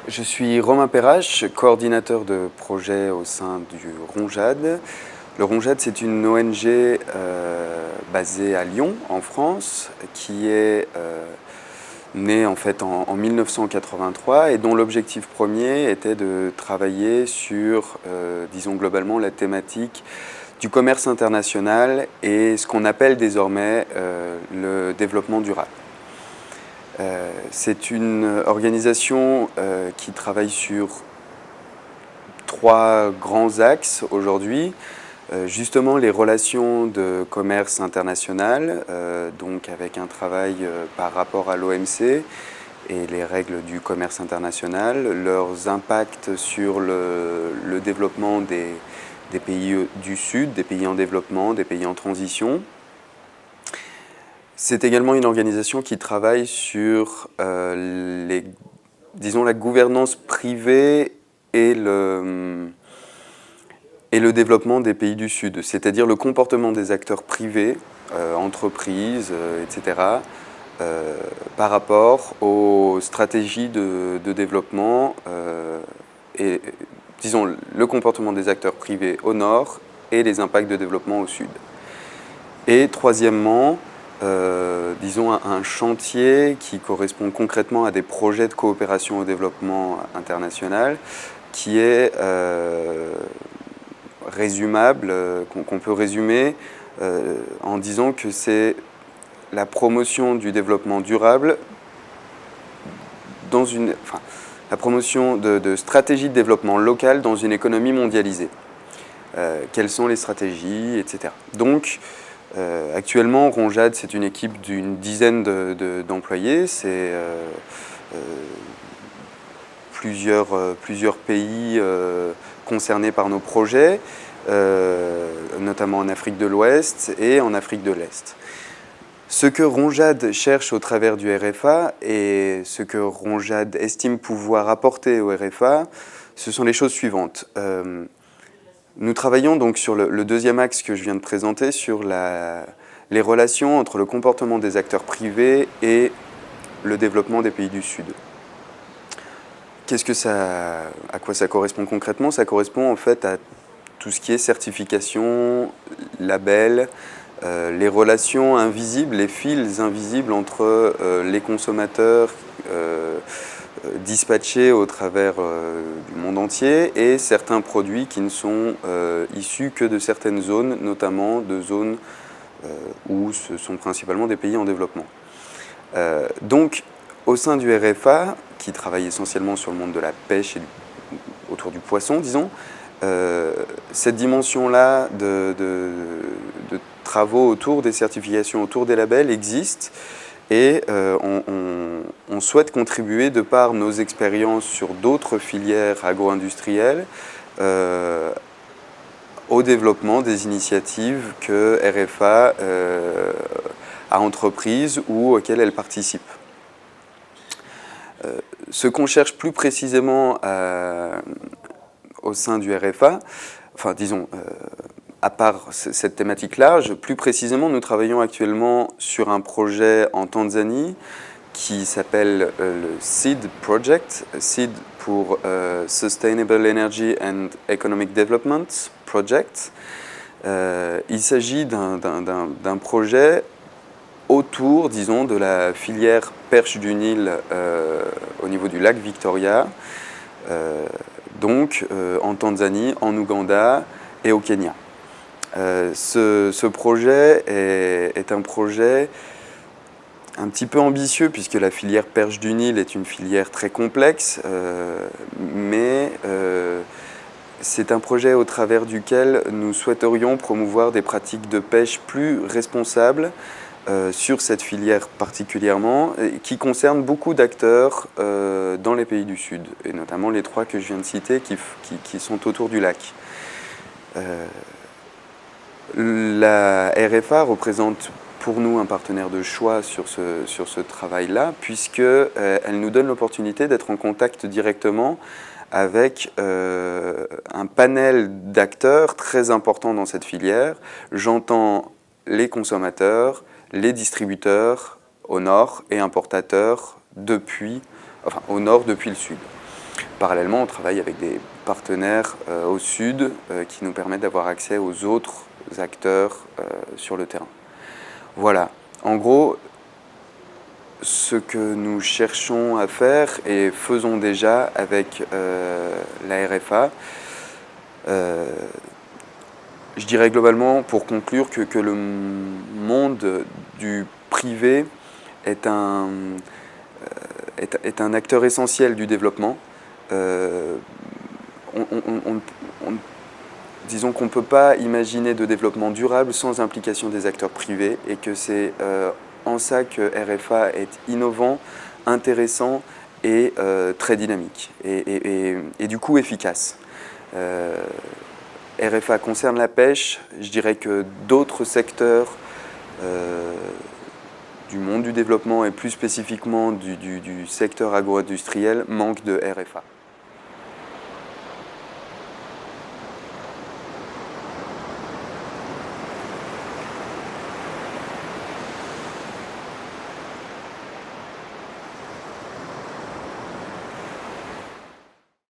Je suis Romain Perrache, coordinateur de projet au sein du RONJAD. Le RONJAD, c'est une ONG basée à Lyon, en France, qui est née en fait en 1983 et dont l'objectif premier était de travailler sur, disons globalement, la thématique du commerce international et ce qu'on appelle désormais le développement durable. C'est une organisation qui travaille sur 3 grands axes aujourd'hui. Justement les relations de commerce international, donc avec un travail par rapport à l'OMC et les règles du commerce international, leurs impacts sur le développement des pays du Sud, des pays en développement, des pays en transition. C'est également une organisation qui travaille sur disons, la gouvernance privée et le développement des pays du Sud, c'est-à-dire le comportement des acteurs privés, entreprises, etc., par rapport aux stratégies de développement et, disons, le comportement des acteurs privés au nord et les impacts de développement au sud. Et troisièmement, disons un chantier qui correspond concrètement à des projets de coopération au développement international qui est résumable, qu'on peut résumer en disant que c'est la promotion du développement durable la promotion de stratégies de développement local dans une économie mondialisée. Quelles sont les stratégies, etc. Donc, actuellement, RONJAD, c'est une équipe d'une dizaine d'employés. C'est plusieurs pays concernés par nos projets, notamment en Afrique de l'Ouest et en Afrique de l'Est. Ce que RONJAD cherche au travers du RFA et ce que RONJAD estime pouvoir apporter au RFA, ce sont les choses suivantes. Nous travaillons donc sur le deuxième axe que je viens de présenter, sur les relations entre le comportement des acteurs privés et le développement des pays du Sud. À quoi ça correspond concrètement? Ça correspond en fait à tout ce qui est certification, label, les relations invisibles, les fils invisibles entre les consommateurs dispatchés au travers du monde entier et certains produits qui ne sont issus que de certaines zones, notamment de zones où ce sont principalement des pays en développement. Donc, au sein du RFA, qui travaille essentiellement sur le monde de la pêche et autour du poisson, disons, cette dimension-là de travaux autour des certifications, autour des labels existe et on souhaite contribuer de par nos expériences sur d'autres filières agro-industrielles au développement des initiatives que RFA a entreprises ou auxquelles elle participe. Ce qu'on cherche plus précisément au sein du RFA, enfin disons, à part cette thématique large, plus précisément nous travaillons actuellement sur un projet en Tanzanie qui s'appelle le SEED Project, SEED pour Sustainable Energy and Economic Development Project. Il s'agit d'un projet autour, disons, de la filière perche du Nil au niveau du lac Victoria, donc en Tanzanie, en Ouganda et au Kenya. Ce projet est un projet un petit peu ambitieux puisque la filière perche du Nil est une filière très complexe, mais c'est un projet au travers duquel nous souhaiterions promouvoir des pratiques de pêche plus responsables sur cette filière particulièrement, qui concerne beaucoup d'acteurs dans les pays du Sud, et notamment les 3 que je viens de citer qui sont autour du lac. La RFA représente pour nous un partenaire de choix sur ce travail-là, puisqu'elle nous donne l'opportunité d'être en contact directement avec un panel d'acteurs très important dans cette filière. J'entends les consommateurs, les distributeurs au nord et importateurs au nord depuis le sud. Parallèlement, on travaille avec des partenaires au sud qui nous permettent d'avoir accès aux autres acteurs sur le terrain. Voilà, en gros, ce que nous cherchons à faire et faisons déjà avec la RFA, je dirais globalement, pour conclure, que le monde du privé est un acteur essentiel du développement. Disons qu'on ne peut pas imaginer de développement durable sans implication des acteurs privés et que c'est en ça que RFA est innovant, intéressant et très dynamique et du coup efficace. RFA concerne la pêche, je dirais que d'autres secteurs du monde du développement et plus spécifiquement du secteur agro-industriel manquent de RFA.